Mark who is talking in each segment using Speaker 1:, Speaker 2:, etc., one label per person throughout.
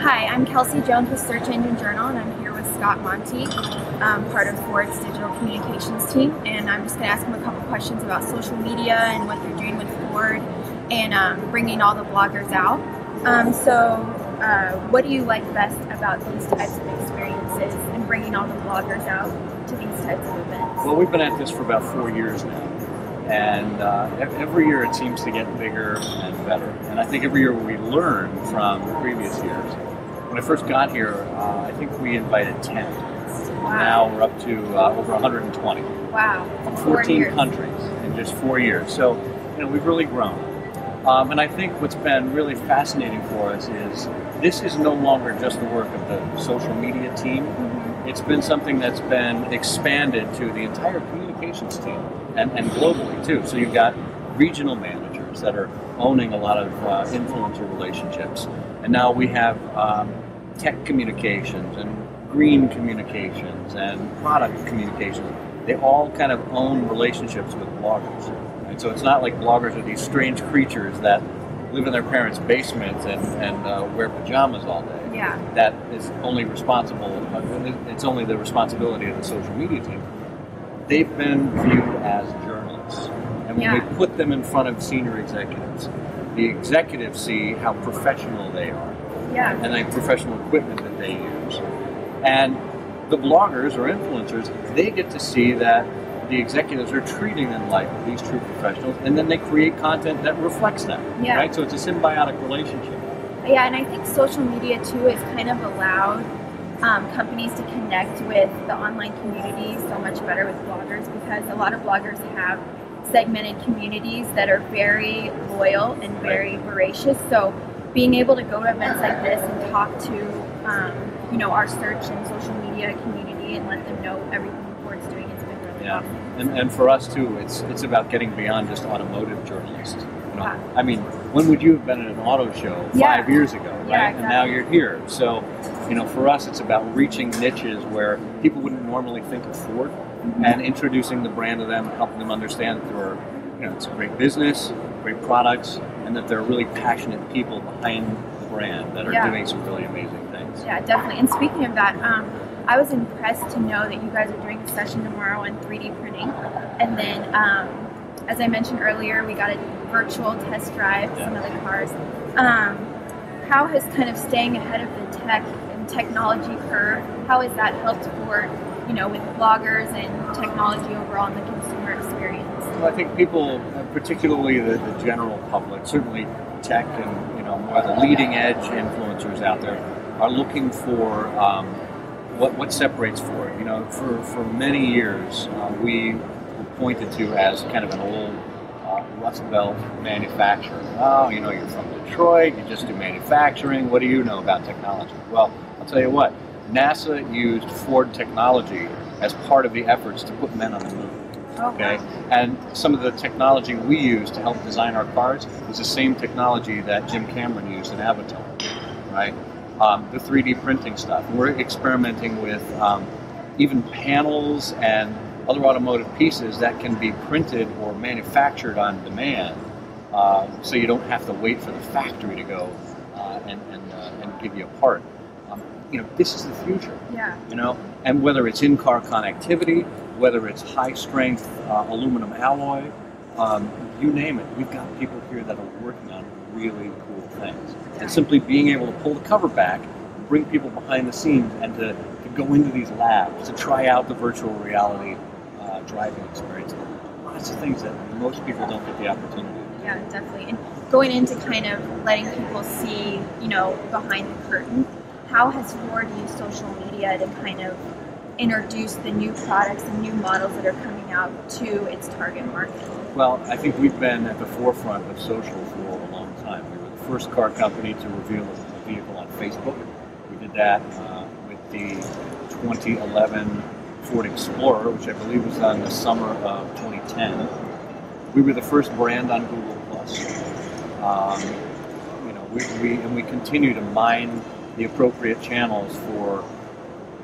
Speaker 1: Hi, I'm Kelsey Jones with Search Engine Journal, and I'm here with Scott Monty, part of Ford's digital communications team. And I'm just going to ask him a couple questions about social media and what they're doing with Ford and bringing all the bloggers out. What do you like best about these types of experiences and bringing all the bloggers out to these types of events?
Speaker 2: Well, we've been at this for about 4 years now. And every year it seems to get bigger and better. And I think every year we learn from previous years. When I first got here, I think we invited 10.
Speaker 1: Wow.
Speaker 2: Now we're up to over 120.
Speaker 1: Wow.
Speaker 2: From 14 countries in just 4 years. So, we've really grown. And I think what's been really fascinating for us is this is no longer just the work of the social media team. Mm-hmm. It's been something that's been expanded to the entire communications team. And globally too. So you've got regional managers that are owning a lot of influencer relationships. And now we have tech communications and green communications and product communications. They all kind of own relationships with bloggers. And so it's not like bloggers are these strange creatures that live in their parents' basements and wear pajamas all day.
Speaker 1: Yeah.
Speaker 2: That is only responsible, it's only the responsibility of the social media team. They've been viewed as journalists. And when we put them in front of senior executives, the executives see how professional they are.
Speaker 1: Yeah.
Speaker 2: And the professional equipment that they use. And the bloggers or influencers, they get to see that the executives are treating them like these true professionals, and then they create content that reflects them.
Speaker 1: Yeah.
Speaker 2: Right? So it's a symbiotic relationship.
Speaker 1: Yeah, and I think social media too has kind of allowed companies to connect with the online community so much better with bloggers, because a lot of bloggers have segmented communities that are very loyal and very voracious. So being able to go to events like this and talk to our search and social media community and let them know everything Ford's doing has been really awesome.
Speaker 2: And for us too, it's about getting beyond just automotive journalists.
Speaker 1: Wow.
Speaker 2: I mean, when would you have been at an auto show 5 years ago, right?
Speaker 1: Yeah, exactly.
Speaker 2: And now you're here. So, for us, it's about reaching niches where people wouldn't normally think of Ford, and introducing the brand to them and helping them understand that there are, it's a great business, great products, and that there are really passionate people behind the brand that are doing some really amazing things.
Speaker 1: Yeah, definitely. And speaking of that, I was impressed to know that you guys are doing a session tomorrow on 3D printing, and then as I mentioned earlier, we got a virtual test drive some of the cars. How has kind of staying ahead of the tech and technology curve, how has that helped Ford, with bloggers and technology overall in the consumer experience?
Speaker 2: Well, I think people, particularly the general public, certainly tech and more the leading edge influencers out there, are looking for what separates Ford. For many years we were pointed to as kind of an old Rust Belt manufacturer. Oh, you're from Detroit, you just do manufacturing, what do you know about technology? Well, I'll tell you what, NASA used Ford technology as part of the efforts to put men on the moon. Okay? And some of the technology we use to help design our cars is the same technology that Jim Cameron used in Avatar, right? The 3D printing stuff. We're experimenting with even panels and other automotive pieces that can be printed or manufactured on demand, so you don't have to wait for the factory to go and give you a part. This is the future.
Speaker 1: Yeah.
Speaker 2: And whether it's in-car connectivity, whether it's high-strength aluminum alloy, you name it. We've got people here that are working on really cool things. And simply being able to pull the cover back, bring people behind the scenes, and to go into these labs, to try out the virtual reality driving experience. Lots of things that most people don't get the opportunity to do.
Speaker 1: Yeah, definitely. And going into kind of letting people see, behind the curtain, how has Ford used social media to kind of introduce the new products and new models that are coming out to its target market?
Speaker 2: Well, I think we've been at the forefront of social for a long time. We were the first car company to reveal a vehicle on Facebook. We did that with the 2011 Ford Explorer, which I believe was on the summer of 2010. We were the first brand on Google+. We continue to mine the appropriate channels for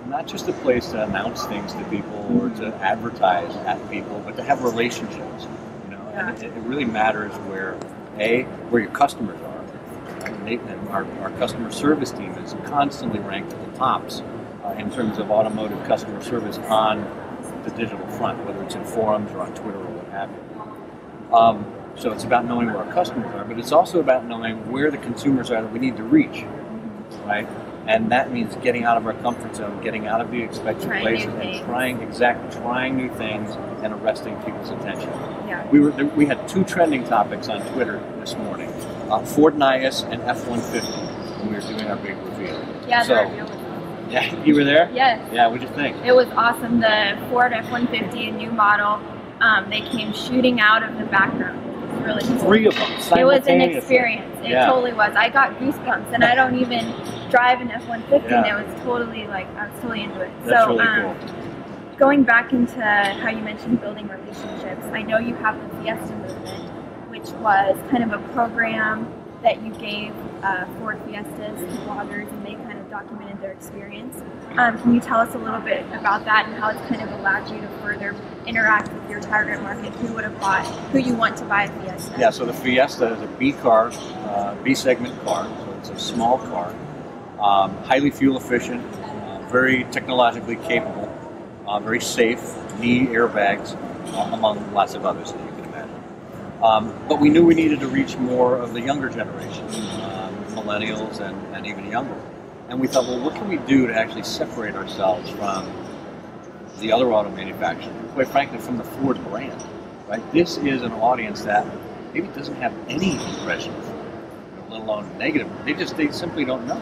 Speaker 2: not just a place to announce things to people or to advertise at people, but to have relationships. And it really matters where your customers are. our customer service team is constantly ranked at the tops in terms of automotive customer service on the digital front, whether it's in forums or on Twitter or what have you. So it's about knowing where our customers are, but it's also about knowing where the consumers are that we need to reach, right? And that means getting out of our comfort zone, getting out of the expected places, and trying new things and arresting people's attention.
Speaker 1: Yeah.
Speaker 2: We had 2 trending topics on Twitter this morning: Ford NAIAS and F-150, when we were doing our big reveal.
Speaker 1: Yeah,
Speaker 2: so,
Speaker 1: the reveal was awesome.
Speaker 2: Yeah, you were there?
Speaker 1: Yes.
Speaker 2: Yeah, what'd you think?
Speaker 1: It was awesome. The Ford F-150, a new model, they came shooting out of the background. Really cool.
Speaker 2: 3 of them simultaneously.
Speaker 1: It was an experience. It
Speaker 2: Yeah.
Speaker 1: totally was. I got goosebumps, and I don't even drive an F-150,
Speaker 2: Yeah.
Speaker 1: and it was totally I was totally into it.
Speaker 2: That's
Speaker 1: so,
Speaker 2: really cool.
Speaker 1: Going back into how you mentioned building relationships, I know you have the Fiesta movement, which was kind of a program that you gave Ford Fiestas to bloggers, and they kind of documented their experience. Can you tell us a little bit about that and how it's kind of allowed you to further interact with your target market? Who you want to buy a Fiesta?
Speaker 2: Yeah, so the Fiesta is a B car, B segment car, so it's a small car, highly fuel efficient, very technologically capable, very safe, knee airbags, among lots of others that you can imagine. But we knew we needed to reach more of the younger generation, millennials and even younger. And we thought, well, what can we do to actually separate ourselves from the other auto manufacturers, and quite frankly, from the Ford brand, right? This is an audience that maybe doesn't have any impression of Ford, let alone negative. They simply don't know.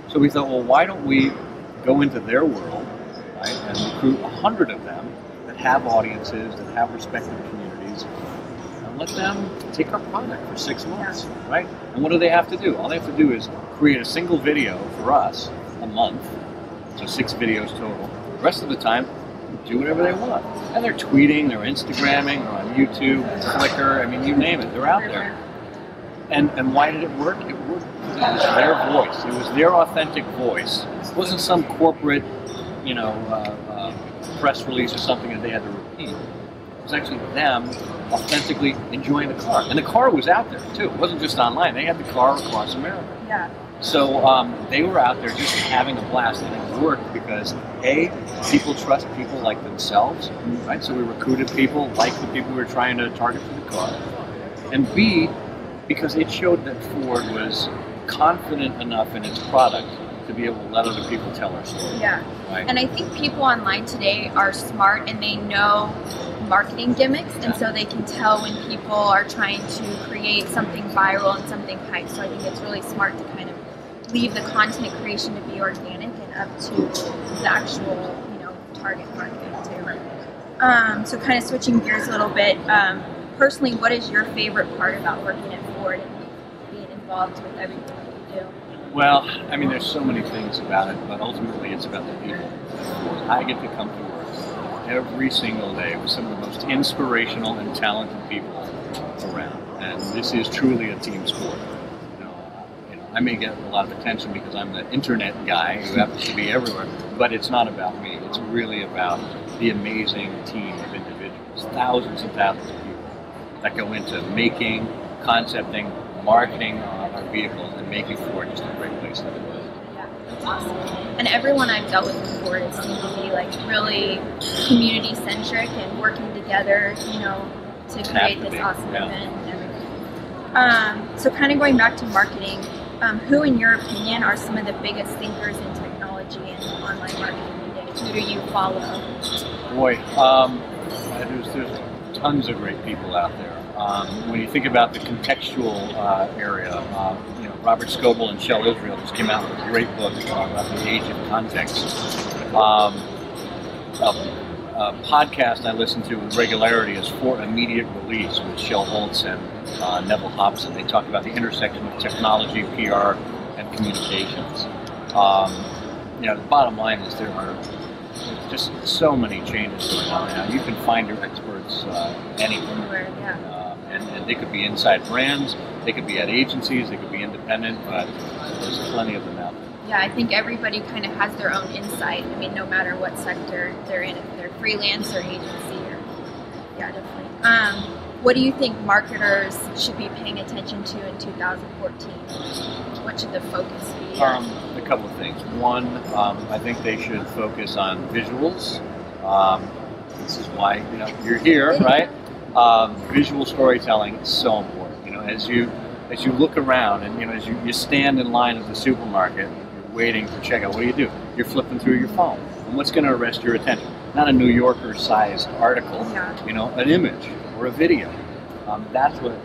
Speaker 2: So we thought, well, why don't we go into their world, right, and recruit 100 of them that have audiences, that have respective communities, and let them take our product for 6 months, right? And what do they have to do? All they have to do is create a single video for us a month, so 6 videos total. The rest of the time, do whatever they want. And they're tweeting, they're Instagramming, they're on YouTube, Flickr, I mean, you name it, they're out there. And why did it work? It worked because it was their voice. It was their authentic voice. It wasn't some corporate, press release or something that they had to repeat. It was actually them authentically enjoying the car. And the car was out there, too. It wasn't just online. They had the car across America.
Speaker 1: Yeah.
Speaker 2: So they were out there just having a blast, and it worked because A, people trust people like themselves, right? So we recruited people like the people we were trying to target for the car. And B, because it showed that Ford was confident enough in its product to be able to let other people tell our story.
Speaker 1: Yeah.
Speaker 2: Right?
Speaker 1: And I think people online today are smart and they know marketing gimmicks, and so they can tell when people are trying to create something viral and something hype. So I think it's really smart to kind of leave the content creation to be organic and up to the actual, target market too. So kind of switching gears a little bit, personally, what is your favorite part about working at Ford and being involved with everything that you do?
Speaker 2: Well, I mean, there's so many things about it, but ultimately it's about the people. I get to come to work every single day with some of the most inspirational and talented people around, and this is truly a team sport. I may get a lot of attention because I'm the internet guy who happens to be everywhere, but it's not about me. It's really about the amazing team of individuals, thousands and thousands of people that go into making, concepting, marketing our vehicles, and making Ford just a great place to live.
Speaker 1: Yeah, that's awesome. And everyone I've dealt with before, it seems to be really community centric and working together, to create this awesome event and everything. So kind of going back to marketing, who, in your opinion, are some of the biggest thinkers in technology and online marketing today? Who do you follow?
Speaker 2: Boy, there's tons of great people out there. When you think about the contextual area, Robert Scoble and Shel Israel just came out with a great book about the age of context. A podcast I listen to with regularity is For Immediate Release with Shel Holtz and Neville Hobson. They talk about the intersection of technology, PR, and communications. The bottom line is there are just so many changes going on now. You can find your experts anywhere. And they could be inside brands, they could be at agencies, they could be independent, but there's plenty of them out there.
Speaker 1: Yeah, I think everybody kind of has their own insight. I mean, no matter what sector they're in, if they're freelance or agency, or definitely. what do you think marketers should be paying attention to in 2014? What should the focus be?
Speaker 2: A couple of things. One, I think they should focus on visuals. This is why you're here, right? Visual storytelling is so important. As you look around and as you stand in line at the supermarket, you're waiting for checkout. What do? You're flipping through your phone. And what's going to arrest your attention? Not a New Yorker-sized article, an image or a video. That's what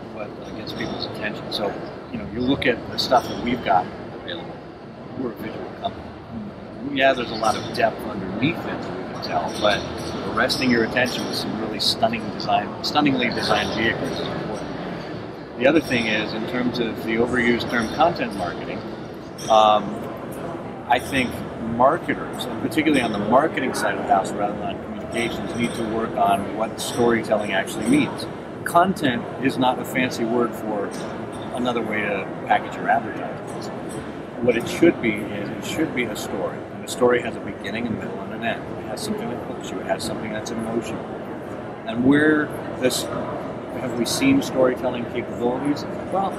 Speaker 2: gets people's attention. So, you look at the stuff that we've got available. We're a visual company. Yeah, there's a lot of depth underneath it that we can tell, but arresting your attention with some really stunningly designed vehicles is important. The other thing is, in terms of the overused term content marketing, I think marketers, and particularly on the marketing side of the house rather than on communications, need to work on what storytelling actually means. Content is not a fancy word for another way to package your advertisements. What it should be is it should be a story. And a story has a beginning, a middle, and an end. It has something that hooks you. It has something that's emotional. And have we seen storytelling capabilities? Well,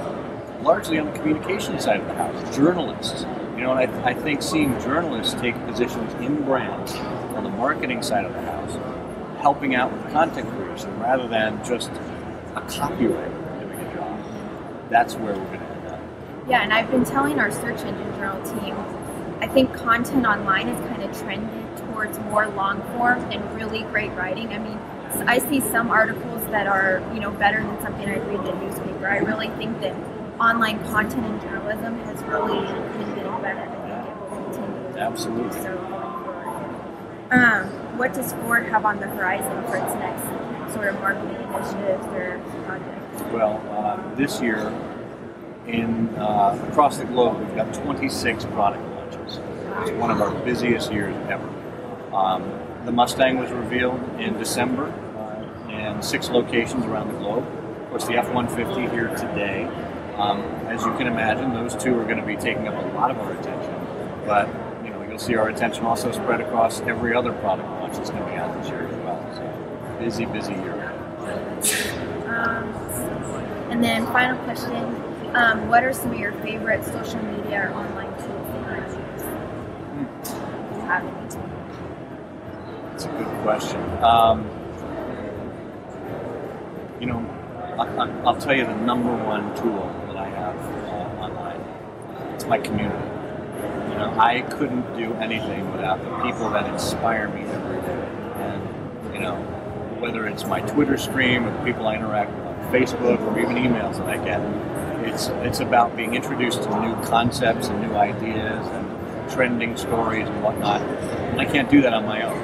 Speaker 2: largely on the communication side of the house. Journalists. And I think seeing journalists take positions in brands on the marketing side of the house, helping out with content creation rather than just a copywriter doing a job. That's where we're going to end up.
Speaker 1: Yeah, and I've been telling our search engine journal team, I think content online is kind of trended towards more long form and really great writing. I mean, I see some articles that are, better than something I'd read in the newspaper. I really think that online content and journalism has really been getting better. And it will continue.
Speaker 2: Absolutely.
Speaker 1: So going forward. What does Ford have on the horizon for its next sort of marketing initiatives or projects?
Speaker 2: Well, this year, across the globe, we've got 26 product launches. It's one of our busiest years ever. The Mustang was revealed in December in 6 locations around the globe. Of course, the F-150 here today. As you can imagine, those two are going to be taking up a lot of our attention. But you'll see our attention also spread across every other product launch that's coming out this year as well. So busy year.
Speaker 1: And then final question, what are some of your favorite social media or online tools that you use? Do you have any?
Speaker 2: That's a good question. I'll tell you the number one tool that I have online. It's my community. I couldn't do anything without the people that inspire me every day. And, whether it's my Twitter stream or the people I interact with on Facebook or even emails that I get, it's about being introduced to new concepts and new ideas and trending stories and whatnot. And I can't do that on my own.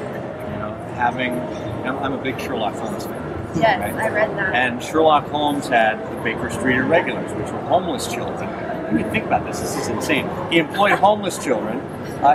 Speaker 2: I'm a big Sherlock Holmes fan.
Speaker 1: Yes,
Speaker 2: right?
Speaker 1: I read that.
Speaker 2: And Sherlock Holmes had the Baker Street Irregulars, which were homeless children. I mean, think about this. This is insane. He employed homeless children.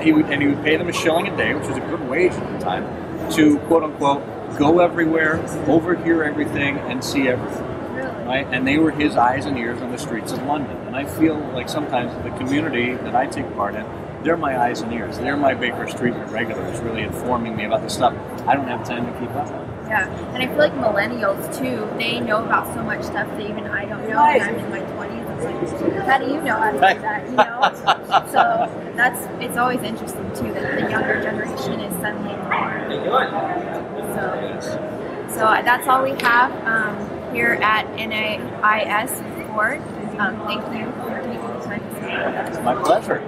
Speaker 2: He would pay them $1 a day, which was a good wage at the time, to quote unquote go everywhere, overhear everything, and see everything.
Speaker 1: Really?
Speaker 2: Right? And they were his eyes and ears on the streets of London. And I feel like sometimes the community that I take part in, they're my eyes and ears. They're my Baker Street Irregulars, really informing me about the stuff I don't have time to keep up with.
Speaker 1: Yeah, and I feel like millennials too, they know about so much stuff that even I don't know, and I'm in my 20s. I'm like, how do you know how to do that, So it's always interesting too that the younger generation is suddenly more. So that's all we have here at NAIAS Ford. Thank you for taking the time to speak with us.
Speaker 2: It's my pleasure.